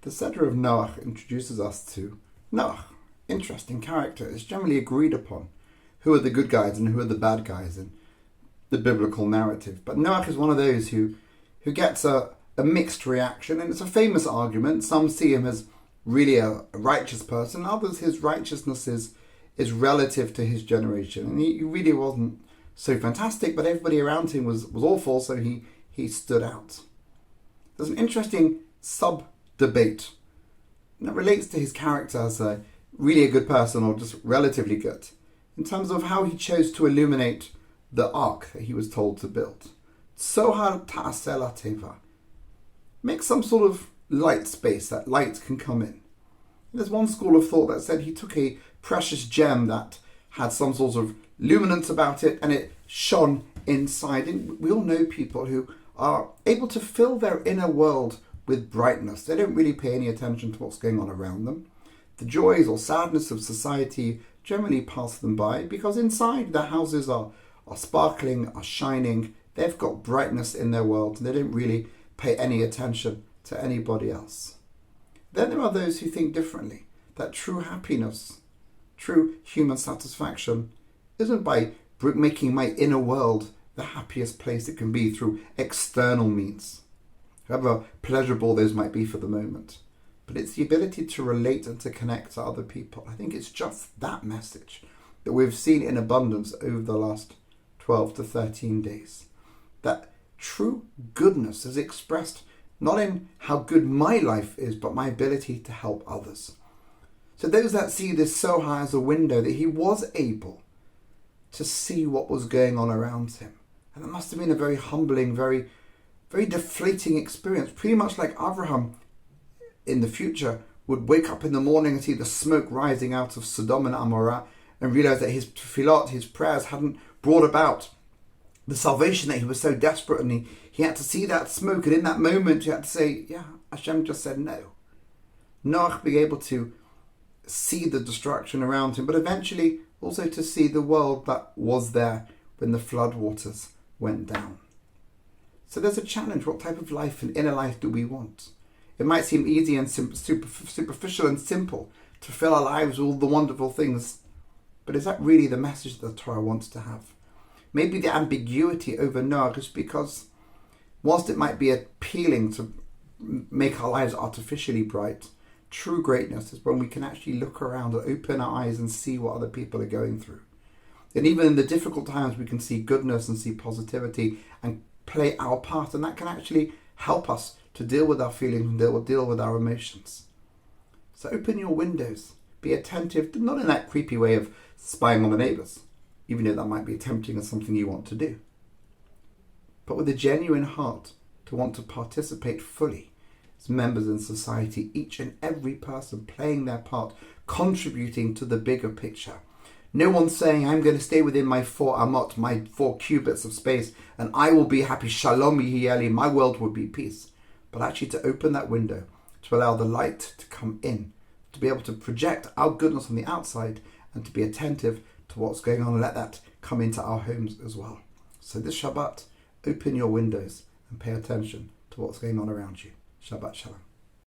The Seder of Noach introduces us to Noach. Interesting character. It's generally agreed upon who are the good guys and who are the bad guys in the biblical narrative. But Noach is one of those who gets a mixed reaction, and it's a famous argument. Some see him as really a righteous person. Others, his righteousness is relative to his generation. And he really wasn't so fantastic, but everybody around him was awful, so he stood out. There's an interesting sub-debate that relates to his character as really a good person or just relatively good, in terms of how he chose to illuminate the ark that he was told to build. Sohar ta'aseh teva. Make some sort of light space that light can come in. There's one school of thought that said he took a precious gem that had some sort of luminance about it and it shone inside. And we all know people who are able to fill their inner world with brightness. They don't really pay any attention to what's going on around them. The joys or sadness of society generally pass them by because inside their houses are sparkling, are shining. They've got brightness in their world and they don't really pay any attention to anybody else. Then there are those who think differently, that true happiness, true human satisfaction isn't by making my inner world the happiest place it can be through external means, however pleasurable those might be for the moment. But it's the ability to relate and to connect to other people. I think it's just that message that we've seen in abundance over the last 12 to 13 days. That true goodness is expressed not in how good my life is, but my ability to help others. So those that see this so high as a window, that he was able to see what was going on around him. And it must have been a very humbling, very, very deflating experience. Pretty much like Abraham in the future would wake up in the morning and see the smoke rising out of Sodom and Amorah and realize that his tefillot, his prayers hadn't brought about the salvation that he was so desperate, and he had to see that smoke, and in that moment he had to say, yeah, Hashem just said no. Noach being able to see the destruction around him, but eventually also to see the world that was there when the flood waters went down. So there's a challenge. What type of life and inner life do we want? It might seem easy and superficial and simple to fill our lives with all the wonderful things, but is that really the message that the Torah wants to have? Maybe the ambiguity over Noach is because whilst it might be appealing to make our lives artificially bright, true greatness is when we can actually look around and open our eyes and see what other people are going through. And even in the difficult times, we can see goodness and see positivity and play our part, and that can actually help us to deal with our feelings and deal with our emotions. So open your windows, be attentive, not in that creepy way of spying on the neighbours, even though that might be tempting and something you want to do, but with a genuine heart to want to participate fully as members in society, each and every person playing their part, contributing to the bigger picture. No one saying, I'm going to stay within my 4 amot, my 4 cubits of space, and I will be happy, shalom yihi, my world will be peace. But actually to open that window, to allow the light to come in, to be able to project our goodness on the outside, and to be attentive to what's going on and let that come into our homes as well. So this Shabbat, open your windows and pay attention to what's going on around you. Shabbat Shalom.